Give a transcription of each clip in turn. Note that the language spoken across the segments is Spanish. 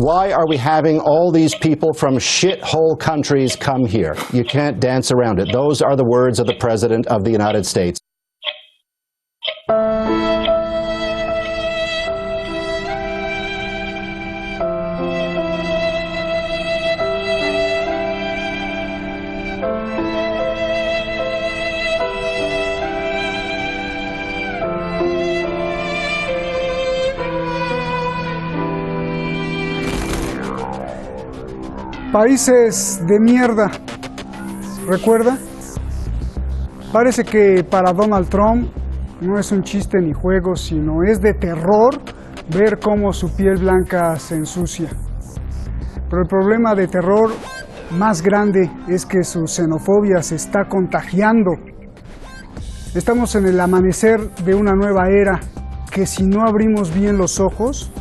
Why are we having all these people from shithole countries come here? You can't dance around it. Those are the words of the President of the United States. Países de mierda, ¿recuerda? Parece que para Donald Trump no es un chiste ni juego, sino es de terror ver cómo su piel blanca se ensucia. Pero el problema de terror más grande es que su xenofobia se está contagiando. Estamos en el amanecer de una nueva era que si no abrimos bien los ojos,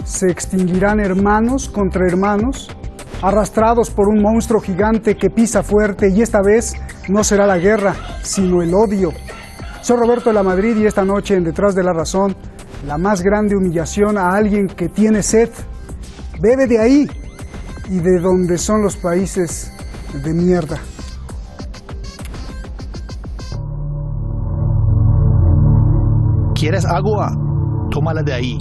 se extinguirán hermanos contra hermanos, arrastrados por un monstruo gigante que pisa fuerte, y esta vez no será la guerra, sino el odio. Soy Roberto de la Madrid y esta noche en Detrás de la Razón, la más grande humillación a alguien que tiene sed. Bebe de ahí y de donde son los países de mierda. ¿Quieres agua? Tómala de ahí.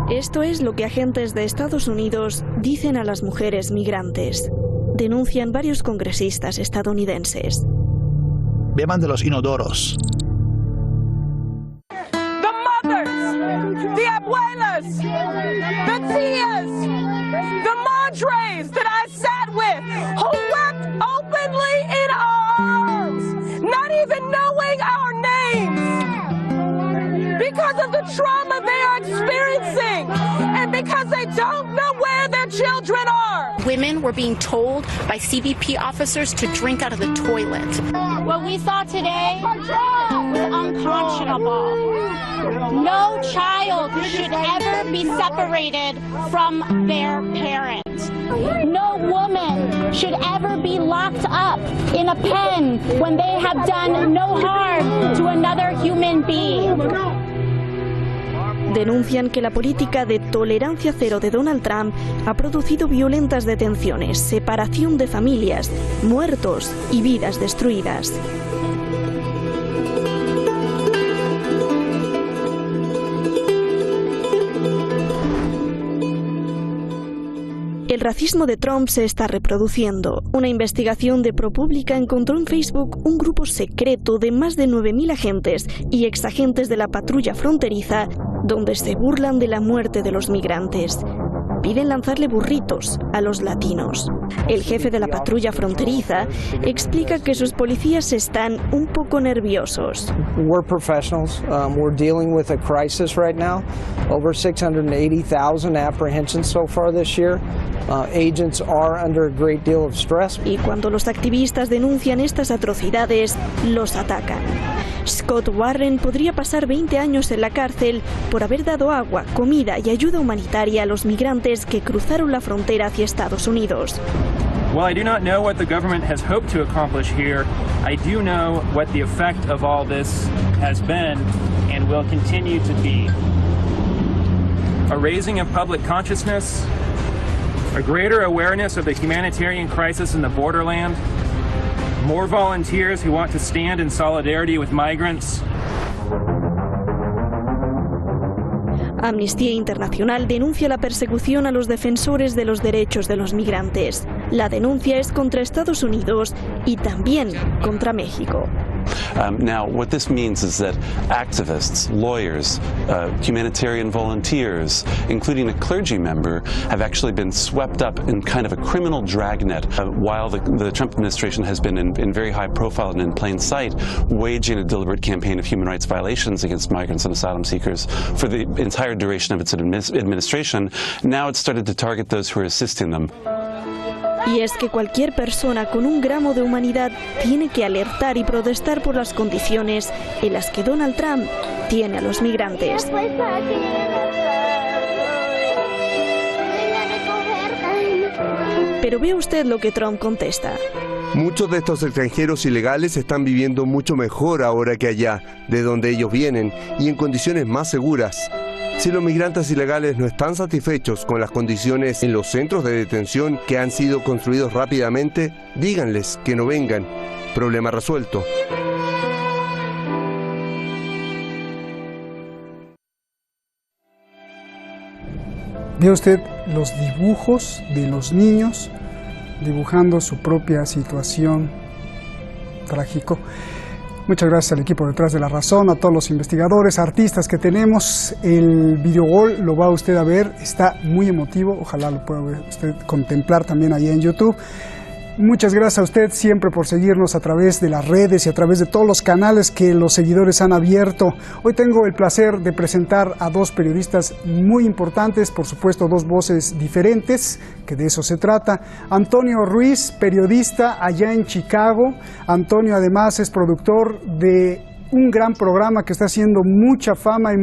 Esto es lo que agentes de Estados Unidos dicen a las mujeres migrantes. Denuncian varios congresistas estadounidenses. Beban de los inodoros. The mothers, the abuelas, the tias, the madres that I sat with, who wept openly in our arms, not even knowing our names, because of the trauma they are experiencing, and because they don't know where their children are. Women were being told by CBP officers to drink out of the toilet. What we saw today was unconscionable. No child should ever be separated from their parent. No woman should ever be locked up in a pen when they have done no harm to another human being. Denuncian que la política de tolerancia cero de Donald Trump ha producido violentas detenciones, separación de familias, muertos y vidas destruidas. El racismo de Trump se está reproduciendo. Una investigación de ProPublica encontró en Facebook un grupo secreto de más de 9.000 agentes y exagentes de la patrulla fronteriza donde se burlan de la muerte de los migrantes. Piden lanzarle burritos a los latinos. El jefe de la patrulla fronteriza explica que sus policías están un poco nerviosos. We're professionals. We're dealing with a crisis right now. Over 680,000 apprehensions so far this year. Agents are under a great deal of stress. Y cuando los activistas denuncian estas atrocidades, los atacan. Scott Warren podría pasar 20 años en la cárcel por haber dado agua, comida y ayuda humanitaria a los migrantes que cruzaron la frontera hacia Estados Unidos. While I do not know what the government has hoped to accomplish here, I do know what the effect of all this has been and will continue to be. A raising of public consciousness, a greater awareness of the humanitarian crisis in the borderland, more volunteers who want to stand in solidarity with migrants. Amnistía Internacional denuncia la persecución a los defensores de los derechos de los migrantes. La denuncia es contra Estados Unidos y también contra México. Now, what this means is that activists, lawyers, humanitarian volunteers, including a clergy member, have actually been swept up in kind of a criminal dragnet while the Trump administration has been in very high profile and in plain sight, waging a deliberate campaign of human rights violations against migrants and asylum seekers for the entire duration of its administration. Now it's started to target those who are assisting them. Y es que cualquier persona con un gramo de humanidad tiene que alertar y protestar por las condiciones en las que Donald Trump tiene a los migrantes. Pero vea usted lo que Trump contesta. Muchos de estos extranjeros ilegales están viviendo mucho mejor ahora que allá, de donde ellos vienen, y en condiciones más seguras. Si los migrantes ilegales no están satisfechos con las condiciones en los centros de detención que han sido construidos rápidamente, díganles que no vengan. Problema resuelto. ¿Vio usted los dibujos de los niños dibujando su propia situación? Trágico. Muchas gracias al equipo detrás de La Razón, a todos los investigadores, artistas que tenemos. El videogol lo va usted a ver, está muy emotivo, ojalá lo pueda usted contemplar también ahí en YouTube. Muchas gracias a usted siempre por seguirnos a través de las redes y a través de todos los canales que los seguidores han abierto. Hoy tengo el placer de presentar a dos periodistas muy importantes, por supuesto dos voces diferentes, que de eso se trata. Antonio Ruiz, periodista allá en Chicago. Antonio además es productor de un gran programa que está haciendo mucha fama y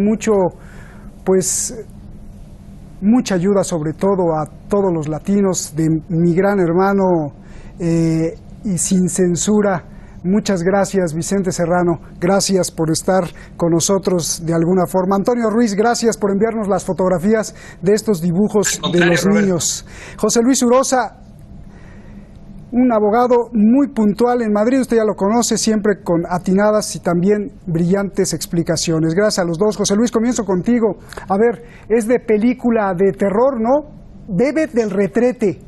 mucha ayuda sobre todo a todos los latinos, de Mi Gran Hermano y Sin Censura. Muchas gracias, Vicente Serrano, gracias por estar con nosotros de alguna forma. Antonio Ruiz, gracias por enviarnos las fotografías de estos dibujos de los niños. José Luis Urosa, un abogado muy puntual en Madrid, usted ya lo conoce, siempre con atinadas y también brillantes explicaciones. Gracias a los dos. José Luis, comienzo contigo. A ver, es de película de terror, ¿no? Bebe del retrete.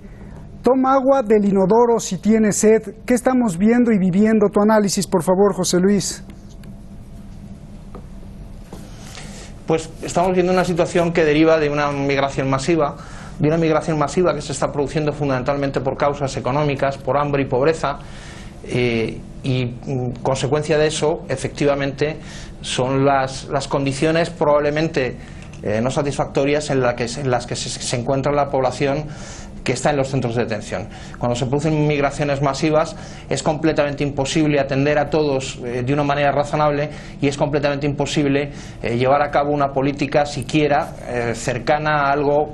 Toma agua del inodoro si tiene sed. ¿Qué estamos viendo y viviendo? Tu análisis, por favor, José Luis. Pues estamos viendo una situación que deriva de una migración masiva, que se está produciendo fundamentalmente por causas económicas, por hambre y pobreza, y consecuencia de eso, efectivamente, son las condiciones probablemente no satisfactorias en las que se encuentra la población que está en los centros de detención. Cuando se producen migraciones masivas es completamente imposible atender a todos de una manera razonable y es completamente imposible llevar a cabo una política siquiera cercana a algo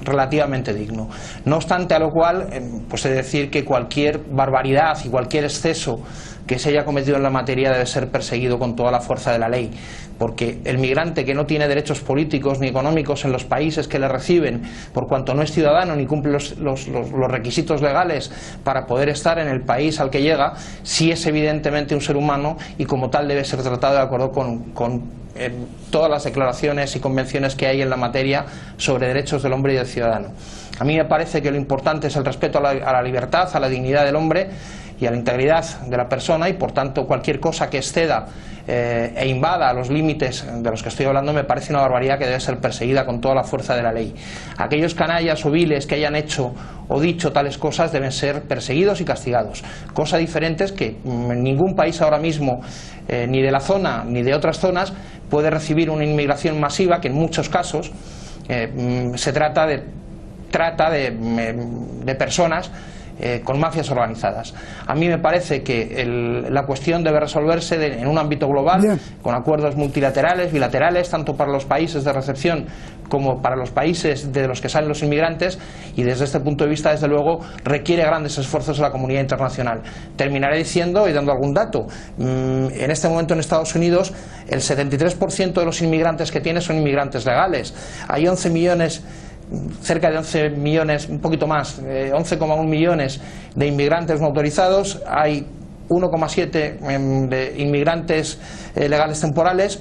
relativamente digno. No obstante, a lo cual, pues he de decir que cualquier barbaridad y cualquier exceso que se haya cometido en la materia debe ser perseguido con toda la fuerza de la ley, porque el migrante que no tiene derechos políticos ni económicos en los países que le reciben, por cuanto no es ciudadano ni cumple los requisitos legales para poder estar en el país al que llega, sí es evidentemente un ser humano y como tal debe ser tratado de acuerdo con todas las declaraciones y convenciones que hay en la materia sobre derechos del hombre y del ciudadano. A mí me parece que lo importante es el respeto a la libertad, a la dignidad del hombre y a la integridad de la persona, y por tanto cualquier cosa que exceda e invada los límites de los que estoy hablando me parece una barbaridad que debe ser perseguida con toda la fuerza de la ley. Aquellos canallas o viles que hayan hecho o dicho tales cosas deben ser perseguidos y castigados. Cosa diferente es que ningún país ahora mismo, ni de la zona ni de otras zonas, puede recibir una inmigración masiva que en muchos casos se trata de personas con mafias organizadas. A mí me parece que la cuestión debe resolverse en un ámbito global, bien, con acuerdos multilaterales, bilaterales, tanto para los países de recepción como para los países de los que salen los inmigrantes, y desde este punto de vista, desde luego, requiere grandes esfuerzos de la comunidad internacional. Terminaré diciendo y dando algún dato. En este momento en Estados Unidos el 73% de los inmigrantes que tiene son inmigrantes legales. Hay 11 millones, cerca de 11 millones, un poquito más, 11,1 millones de inmigrantes no autorizados, hay 1,7 de inmigrantes legales temporales,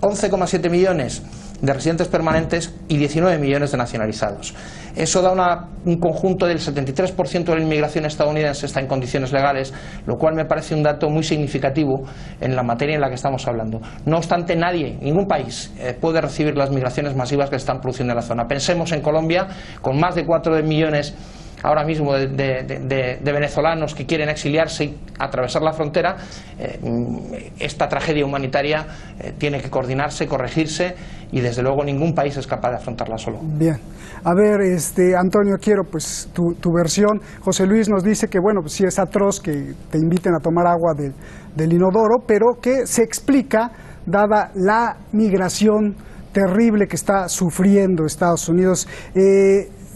11,7 millones de residentes permanentes y 19 millones de nacionalizados. Eso da un conjunto del 73% de la inmigración estadounidense está en condiciones legales, lo cual me parece un dato muy significativo en la materia en la que estamos hablando. No obstante, ningún país puede recibir las migraciones masivas que se están produciendo en la zona. Pensemos en Colombia, con más de 4 millones ahora mismo de venezolanos que quieren exiliarse y atravesar la frontera. Esta tragedia humanitaria tiene que coordinarse, corregirse, y desde luego ningún país es capaz de afrontarla solo. Bien. A ver, Antonio, quiero pues tu versión. José Luis nos dice que bueno, pues sí es atroz que te inviten a tomar agua del inodoro, pero que se explica dada la migración terrible que está sufriendo Estados Unidos.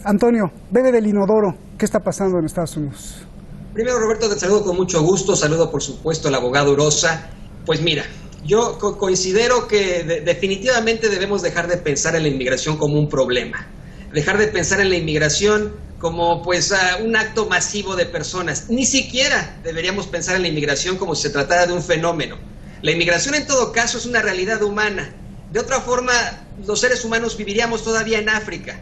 Antonio, bebe del inodoro. ¿Qué está pasando en Estados Unidos? Primero, Roberto, te saludo con mucho gusto. Saludo, por supuesto, al abogado Urosa. Pues mira, yo considero que definitivamente debemos dejar de pensar en la inmigración como un problema, dejar de pensar en la inmigración como pues un acto masivo de personas. Ni siquiera deberíamos pensar en la inmigración como si se tratara de un fenómeno. La inmigración en todo caso es una realidad humana. De otra forma, los seres humanos viviríamos todavía en África.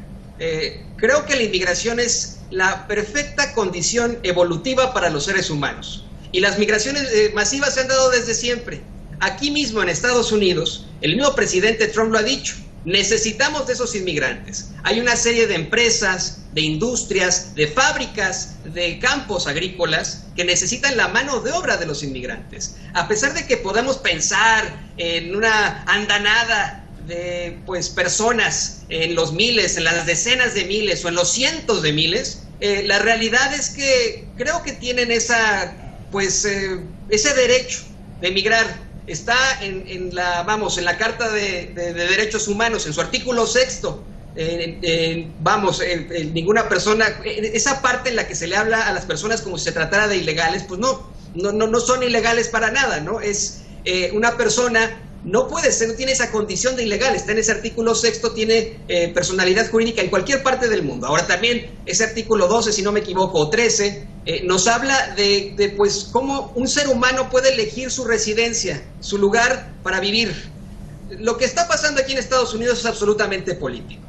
Creo que la inmigración es la perfecta condición evolutiva para los seres humanos. Y las migraciones masivas se han dado desde siempre. Aquí mismo en Estados Unidos, el mismo presidente Trump lo ha dicho. Necesitamos de esos inmigrantes. Hay una serie de empresas, de industrias, de fábricas, de campos agrícolas que necesitan la mano de obra de los inmigrantes. A pesar de que podamos pensar en una andanada de pues personas en los miles, en las decenas de miles o en los cientos de miles, la realidad es que creo que tienen ese derecho de emigrar. Está en la Carta de Derechos Humanos, en su artículo 6º. Ninguna persona, esa parte en la que se le habla a las personas como si se tratara de ilegales, pues no son ilegales para nada, ¿no? Es una persona no puede ser, no tiene esa condición de ilegal, está en ese artículo 6º, tiene personalidad jurídica en cualquier parte del mundo. Ahora también ese artículo 12, si no me equivoco, o 13, nos habla de pues cómo un ser humano puede elegir su residencia, su lugar para vivir. Lo que está pasando aquí en Estados Unidos es absolutamente político.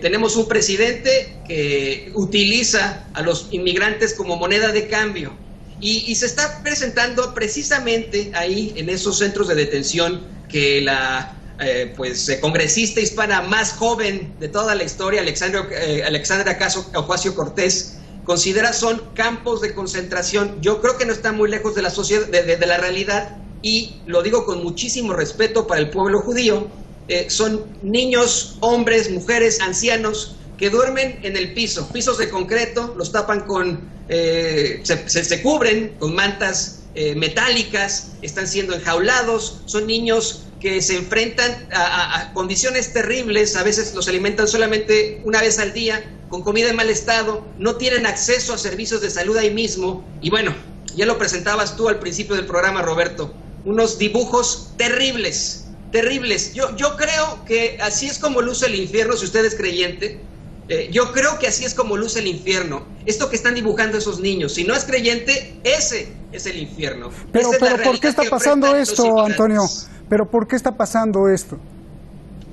Tenemos un presidente que utiliza a los inmigrantes como moneda de cambio y se está presentando precisamente ahí en esos centros de detención que la congresista hispana más joven de toda la historia, Alexandra Ocasio-Cortez, considera son campos de concentración. Yo creo que no está muy lejos de la sociedad, de la realidad, y lo digo con muchísimo respeto para el pueblo judío. Son niños, hombres, mujeres, ancianos que duermen en el piso, pisos de concreto, los tapan con, se cubren con mantas metálicas, están siendo enjaulados, son niños que se enfrentan a condiciones terribles, a veces los alimentan solamente una vez al día, con comida en mal estado, no tienen acceso a servicios de salud ahí mismo, y bueno, ya lo presentabas tú al principio del programa, Roberto, unos dibujos terribles, terribles. Yo creo que así es como luce el infierno, si usted es creyente. Yo creo que así es como luce el infierno. Esto que están dibujando esos niños. Si no es creyente, ese es el infierno. Pero ¿por qué está pasando esto, Antonio? ¿Pero por qué está pasando esto?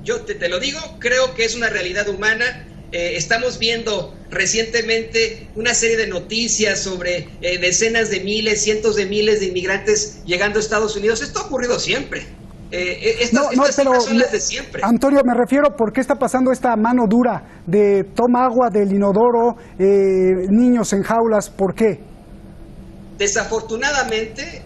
Yo te lo digo, creo que es una realidad humana. Estamos viendo recientemente una serie de noticias sobre decenas de miles, cientos de miles de inmigrantes llegando a Estados Unidos. Esto ha ocurrido siempre. Estas cifras son las de siempre. Antonio, me refiero, ¿por qué está pasando esta mano dura de toma agua del inodoro, niños en jaulas? ¿Por qué? Desafortunadamente,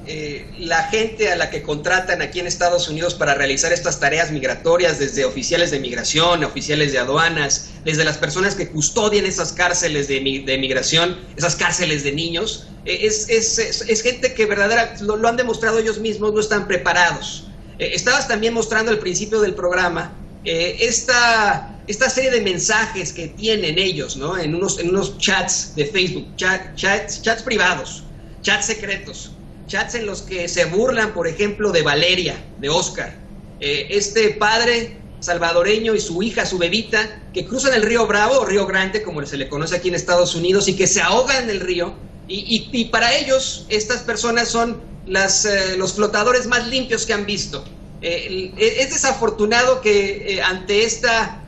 la gente a la que contratan aquí en Estados Unidos para realizar estas tareas migratorias, desde oficiales de migración, oficiales de aduanas, desde las personas que custodian esas cárceles de migración, esas cárceles de niños, es gente que verdaderamente lo han demostrado ellos mismos, no están preparados. Estabas también mostrando al principio del programa esta serie de mensajes que tienen ellos, ¿no? En unos chats de Facebook, chats privados, chats secretos, chats en los que se burlan, por ejemplo, de Valeria, de Oscar, este padre salvadoreño y su hija, su bebita, que cruzan el río Bravo, o Río Grande, como se le conoce aquí en Estados Unidos, y que se ahogan en el río, y para ellos estas personas son los flotadores más limpios que han visto. Es desafortunado que ante esta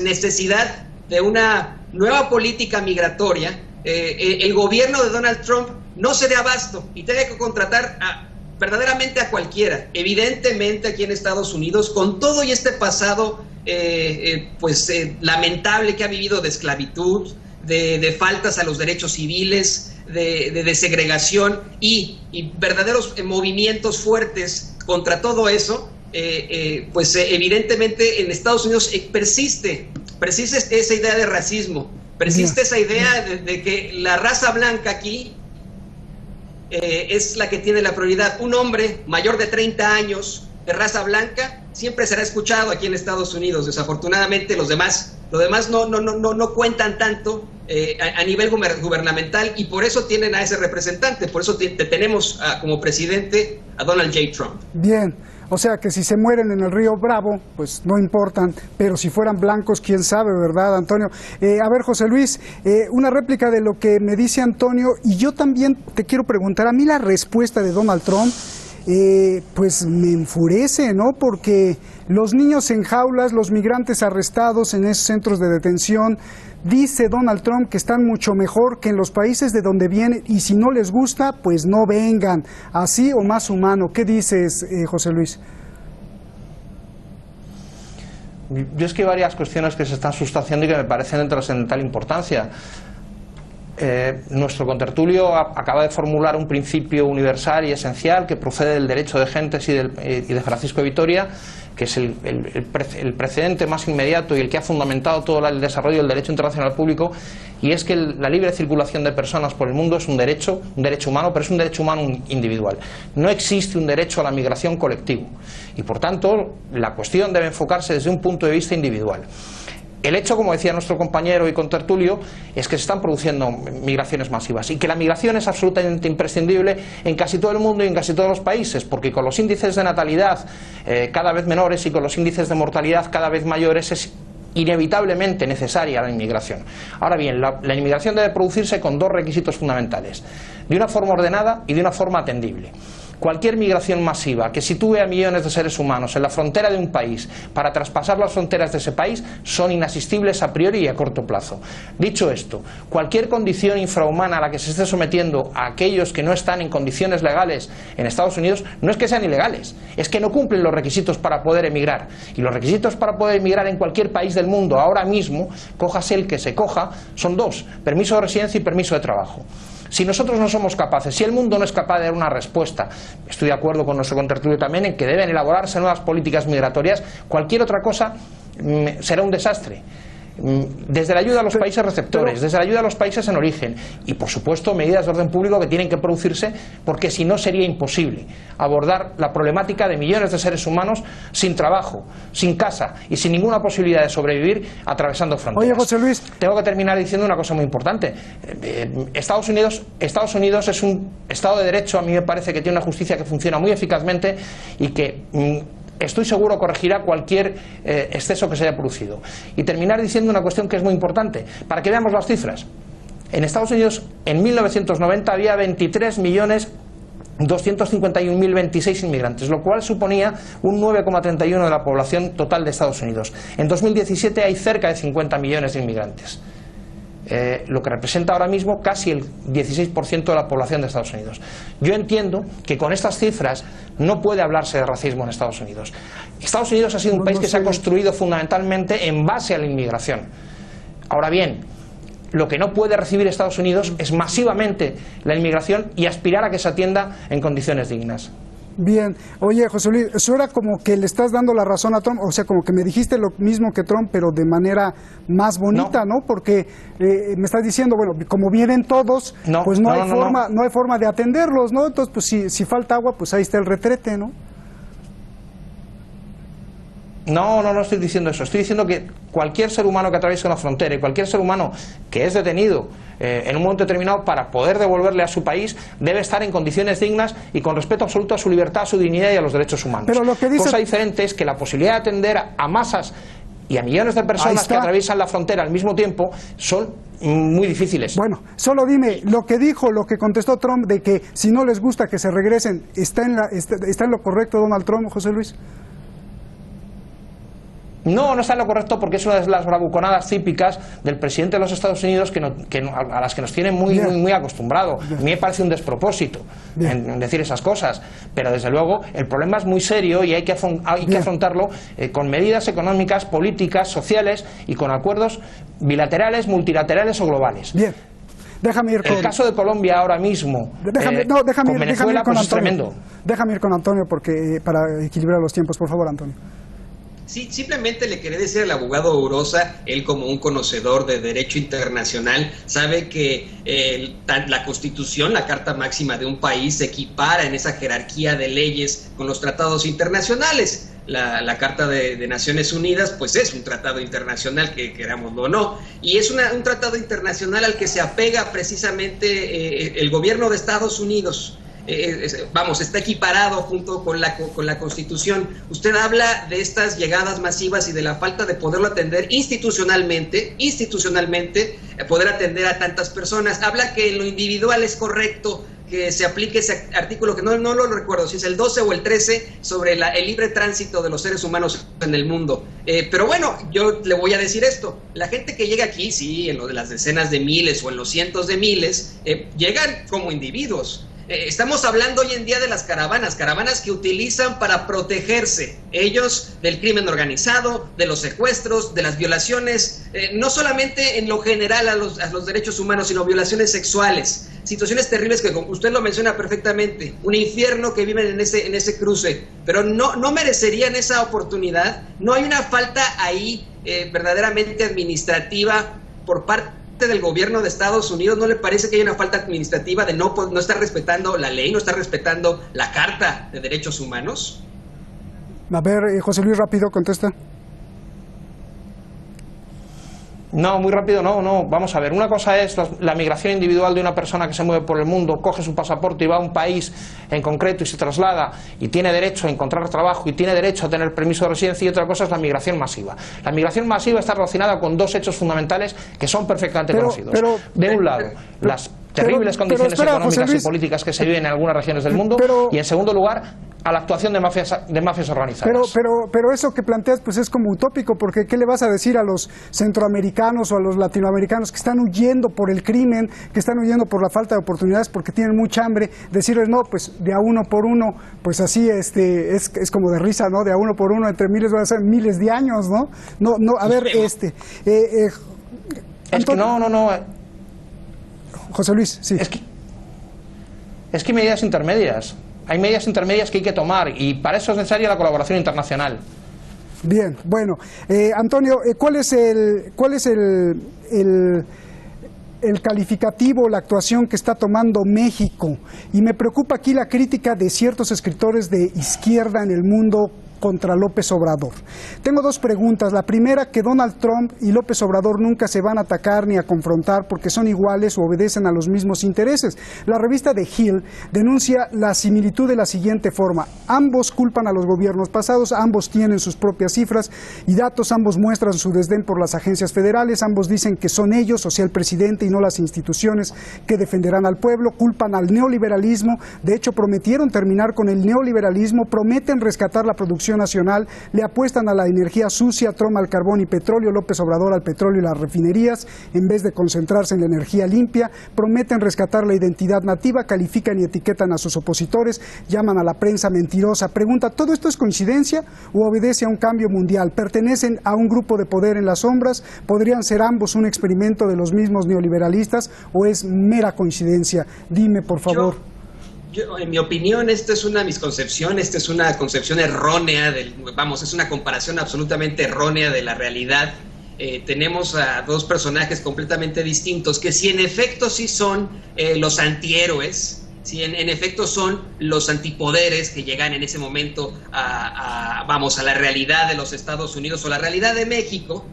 necesidad de una nueva política migratoria, el gobierno de Donald Trump no se dé abasto y tenga que contratar verdaderamente a cualquiera. Evidentemente aquí en Estados Unidos, con todo y este pasado lamentable que ha vivido de esclavitud, de faltas a los derechos civiles, de segregación y verdaderos movimientos fuertes contra todo eso, evidentemente en Estados Unidos persiste esa idea de racismo, persiste esa idea de que la raza blanca aquí es la que tiene la prioridad. Un hombre mayor de 30 años de raza blanca siempre será escuchado aquí en Estados Unidos. Desafortunadamente lo demás no cuentan tanto a nivel gubernamental, y por eso tienen a ese representante, por eso tenemos como presidente a Donald J. Trump. Bien, O sea que si se mueren en el río Bravo, pues no importan, pero si fueran blancos, quién sabe, ¿verdad, Antonio? A ver, José Luis, una réplica de lo que me dice Antonio, y yo también te quiero preguntar, a mí la respuesta de Donald Trump, pues me enfurece, ¿no? Porque los niños en jaulas, los migrantes arrestados en esos centros de detención, dice Donald Trump que están mucho mejor que en los países de donde vienen, y si no les gusta, pues no vengan, así o más humano. ¿Qué dices, José Luis? Yo es que hay varias cuestiones que se están sustanciando y que me parecen de trascendental importancia. Nuestro contertulio acaba de formular un principio universal y esencial que procede del derecho de gentes y de Francisco de Vitoria, que es el precedente más inmediato y el que ha fundamentado todo el desarrollo del derecho internacional público, y es que la libre circulación de personas por el mundo es un derecho humano, pero es un derecho humano individual. No existe un derecho a la migración colectivo, y por tanto la cuestión debe enfocarse desde un punto de vista individual. El hecho, como decía nuestro compañero y contertulio, es que se están produciendo migraciones masivas y que la migración es absolutamente imprescindible en casi todo el mundo y en casi todos los países, porque con los índices de natalidad cada vez menores y con los índices de mortalidad cada vez mayores es inevitablemente necesaria la inmigración. Ahora bien, la inmigración debe producirse con dos requisitos fundamentales: de una forma ordenada y de una forma atendible. Cualquier migración masiva que sitúe a millones de seres humanos en la frontera de un país para traspasar las fronteras de ese país son inasistibles a priori y a corto plazo. Dicho esto, cualquier condición infrahumana a la que se esté sometiendo a aquellos que no están en condiciones legales en Estados Unidos no es que sean ilegales, es que no cumplen los requisitos para poder emigrar. Y los requisitos para poder emigrar en cualquier país del mundo ahora mismo, cójase el que se coja, son dos: permiso de residencia y permiso de trabajo. Si nosotros no somos capaces, si el mundo no es capaz de dar una respuesta, estoy de acuerdo con nuestro contertulio también en que deben elaborarse nuevas políticas migratorias, cualquier otra cosa será un desastre. Desde la ayuda a los países receptores, desde la ayuda a los países en origen y, por supuesto, medidas de orden público que tienen que producirse, porque si no sería imposible abordar la problemática de millones de seres humanos sin trabajo, sin casa y sin ninguna posibilidad de sobrevivir atravesando fronteras. Oye, José Luis, tengo que terminar diciendo una cosa muy importante. Estados Unidos es un Estado de Derecho. A mí me parece que tiene una justicia que funciona muy eficazmente y que estoy seguro corregirá cualquier exceso que se haya producido. Y terminar diciendo una cuestión que es muy importante, para que veamos las cifras. En Estados Unidos, en 1990, había 23.251.026 inmigrantes, lo cual suponía un 9,31% de la población total de Estados Unidos. En 2017 hay cerca de 50 millones de inmigrantes. Lo que representa ahora mismo casi el 16% de la población de Estados Unidos. Yo entiendo que con estas cifras no puede hablarse de racismo en Estados Unidos. Estados Unidos ha sido un país que se ha construido fundamentalmente en base a la inmigración. Ahora bien, lo que no puede recibir Estados Unidos es masivamente la inmigración y aspirar a que se atienda en condiciones dignas. Bien, oye, José Luis, eso era como que le estás dando la razón a Trump, o sea, como que me dijiste lo mismo que Trump, pero de manera más bonita, ¿no? Porque me estás diciendo, bueno, como vienen todos, pues no hay forma de atenderlos, ¿no? Entonces, pues si falta agua, pues ahí está el retrete, ¿no? No estoy diciendo eso. Estoy diciendo que cualquier ser humano que atraviese una frontera y cualquier ser humano que es detenido en un momento determinado para poder devolverle a su país debe estar en condiciones dignas y con respeto absoluto a su libertad, a su dignidad y a los derechos humanos. Pero lo que dice... Cosa diferente es que la posibilidad de atender a masas y a millones de personas que atraviesan la frontera al mismo tiempo son muy difíciles. Bueno, solo dime, lo que contestó Trump de que si no les gusta que se regresen, ¿está en lo correcto Donald Trump, José Luis? No está en lo correcto, porque es una de las bravuconadas típicas del presidente de los Estados Unidos a las que nos tienen muy acostumbrado. A mí me parece un despropósito en decir esas cosas, pero desde luego el problema es muy serio y hay que afrontarlo con medidas económicas, políticas, sociales y con acuerdos bilaterales, multilaterales o globales. Bien. Déjame ir con... El caso de Colombia ahora mismo con Venezuela pues es tremendo. Déjame ir con Antonio para equilibrar los tiempos, por favor, Antonio. Sí, simplemente le quería decir al abogado Urosa, él como un conocedor de derecho internacional, sabe que la Constitución, la Carta Máxima de un país, se equipara en esa jerarquía de leyes con los tratados internacionales. La Carta de Naciones Unidas, pues es un tratado internacional, que querámoslo o no, y es un tratado internacional al que se apega precisamente el gobierno de Estados Unidos. está equiparado junto con la Constitución. Usted habla de estas llegadas masivas y de la falta de poderlo atender institucionalmente, poder atender a tantas personas. Habla que en lo individual es correcto que se aplique ese artículo, que no lo recuerdo si es el 12 o el 13, sobre el libre tránsito de los seres humanos en el mundo. Pero bueno, yo le voy a decir esto: la gente que llega aquí, sí, en lo de las decenas de miles o en los cientos de miles, llegan como individuos. Estamos hablando hoy en día de las caravanas que utilizan para protegerse ellos del crimen organizado, de los secuestros, de las violaciones, no solamente en lo general a los derechos humanos, sino violaciones sexuales, situaciones terribles que usted lo menciona perfectamente, un infierno que viven en ese cruce, pero no merecerían esa oportunidad. No hay una falta ahí verdaderamente administrativa por parte del gobierno de Estados Unidos. ¿No le parece que hay una falta administrativa de no estar respetando la ley, no estar respetando la Carta de Derechos Humanos? A ver, José Luis, rápido, contesta. No, muy rápido no. Vamos a ver, una cosa es la migración individual de una persona que se mueve por el mundo, coge su pasaporte y va a un país en concreto y se traslada y tiene derecho a encontrar trabajo y tiene derecho a tener permiso de residencia, y otra cosa es la migración masiva. La migración masiva está relacionada con dos hechos fundamentales que son perfectamente conocidos. De un lado, las terribles condiciones económicas y políticas que se viven en algunas regiones del mundo, y en segundo lugar, a la actuación de mafias organizadas. Pero eso que planteas pues es como utópico, porque ¿qué le vas a decir a los centroamericanos o a los latinoamericanos que están huyendo por el crimen, que están huyendo por la falta de oportunidades porque tienen mucha hambre? Decirles, no, pues de a uno por uno, pues así es como de risa, ¿no? De a uno por uno, entre miles van a ser miles de años, ¿no? A ver, es que no. José Luis, sí. Es que hay medidas intermedias. Hay medidas intermedias que hay que tomar, y para eso es necesaria la colaboración internacional. Bien, bueno. Antonio, ¿cuál es el calificativo, la actuación que está tomando México? Y me preocupa aquí la crítica de ciertos escritores de izquierda en el mundo contra López Obrador. Tengo dos preguntas. La primera, que Donald Trump y López Obrador nunca se van a atacar ni a confrontar porque son iguales o obedecen a los mismos intereses. La revista The Hill denuncia la similitud de la siguiente forma: ambos culpan a los gobiernos pasados, ambos tienen sus propias cifras y datos, ambos muestran su desdén por las agencias federales, ambos dicen que son ellos, o sea el presidente y no las instituciones, que defenderán al pueblo, culpan al neoliberalismo, de hecho prometieron terminar con el neoliberalismo, prometen rescatar la producción nacional, le apuestan a la energía sucia, Trump al carbón y petróleo, López Obrador al petróleo y las refinerías, en vez de concentrarse en la energía limpia, prometen rescatar la identidad nativa, califican y etiquetan a sus opositores, llaman a la prensa mentirosa. Pregunta, ¿todo esto es coincidencia o obedece a un cambio mundial? ¿Pertenecen a un grupo de poder en las sombras? ¿Podrían ser ambos un experimento de los mismos neoliberalistas o es mera coincidencia? Dime, por favor. Yo, en mi opinión, esta es una misconcepción, esta es una concepción errónea, es una comparación absolutamente errónea de la realidad. Tenemos a dos personajes completamente distintos, que si en efecto sí son los antihéroes, si en efecto son los antipoderes que llegan en ese momento a la realidad de los Estados Unidos o la realidad de México,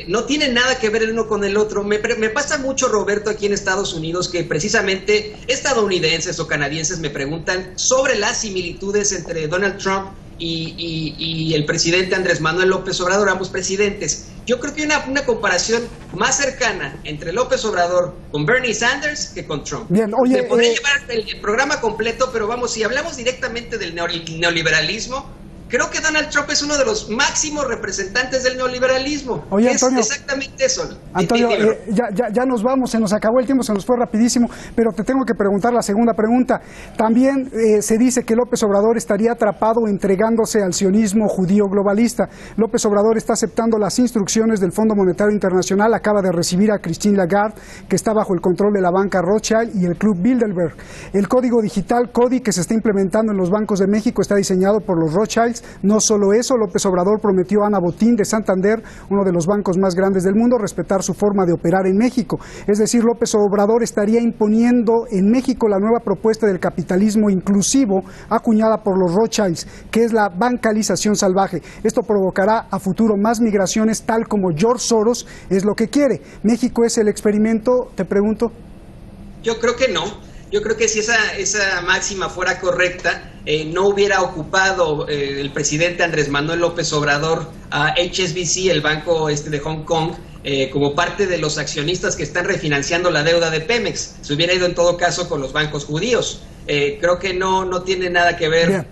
no tienen nada que ver el uno con el otro. Me pasa mucho, Roberto, aquí en Estados Unidos, que precisamente estadounidenses o canadienses me preguntan sobre las similitudes entre Donald Trump y el presidente Andrés Manuel López Obrador, ambos presidentes. Yo creo que hay una comparación más cercana entre López Obrador con Bernie Sanders que con Trump. Bien, oye, podría llevar el programa completo, pero si hablamos directamente del neoliberalismo, creo que Donald Trump es uno de los máximos representantes del neoliberalismo. Oye, Antonio, es exactamente eso. Antonio, ya nos vamos, se nos acabó el tiempo, se nos fue rapidísimo, pero te tengo que preguntar la segunda pregunta. También se dice que López Obrador estaría atrapado entregándose al sionismo judío globalista. López Obrador está aceptando las instrucciones del Fondo Monetario Internacional, acaba de recibir a Christine Lagarde, que está bajo el control de la banca Rothschild y el Club Bilderberg. El código digital CODI que se está implementando en los bancos de México está diseñado por los Rothschilds. No solo eso, López Obrador prometió a Ana Botín de Santander, uno de los bancos más grandes del mundo, respetar su forma de operar en México. Es decir, López Obrador estaría imponiendo en México la nueva propuesta del capitalismo inclusivo acuñada por los Rothschilds, que es la bancalización salvaje. Esto provocará a futuro más migraciones, tal como George Soros es lo que quiere. ¿México es el experimento? Te pregunto. Yo creo que no. Yo creo que si esa máxima fuera correcta, no hubiera ocupado el presidente Andrés Manuel López Obrador a HSBC, el banco de Hong Kong, como parte de los accionistas que están refinanciando la deuda de Pemex. Se hubiera ido en todo caso con los bancos judíos. Creo que no tiene nada que ver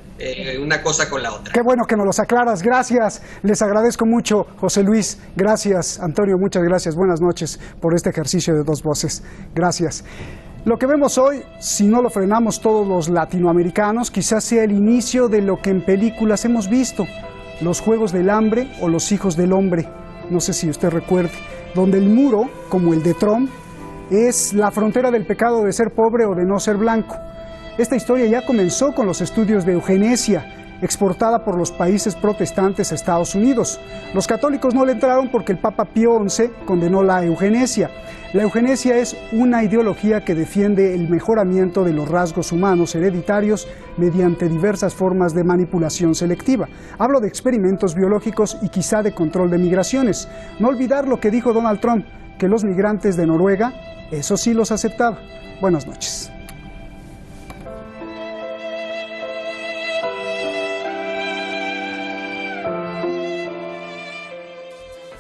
una cosa con la otra. Qué bueno que nos los aclaras. Gracias. Les agradezco mucho, José Luis. Gracias, Antonio. Muchas gracias. Buenas noches por este ejercicio de dos voces. Gracias. Lo que vemos hoy, si no lo frenamos todos los latinoamericanos, quizás sea el inicio de lo que en películas hemos visto, los Juegos del Hambre o los Hijos del Hombre, no sé si usted recuerde, donde el muro, como el de Trump, es la frontera del pecado de ser pobre o de no ser blanco. Esta historia ya comenzó con los estudios de eugenesia, exportada por los países protestantes a Estados Unidos. Los católicos no le entraron porque el Papa Pío XI condenó la eugenesia. La eugenesia es una ideología que defiende el mejoramiento de los rasgos humanos hereditarios mediante diversas formas de manipulación selectiva. Hablo de experimentos biológicos y quizá de control de migraciones. No olvidar lo que dijo Donald Trump, que los migrantes de Noruega, eso sí los aceptaba. Buenas noches.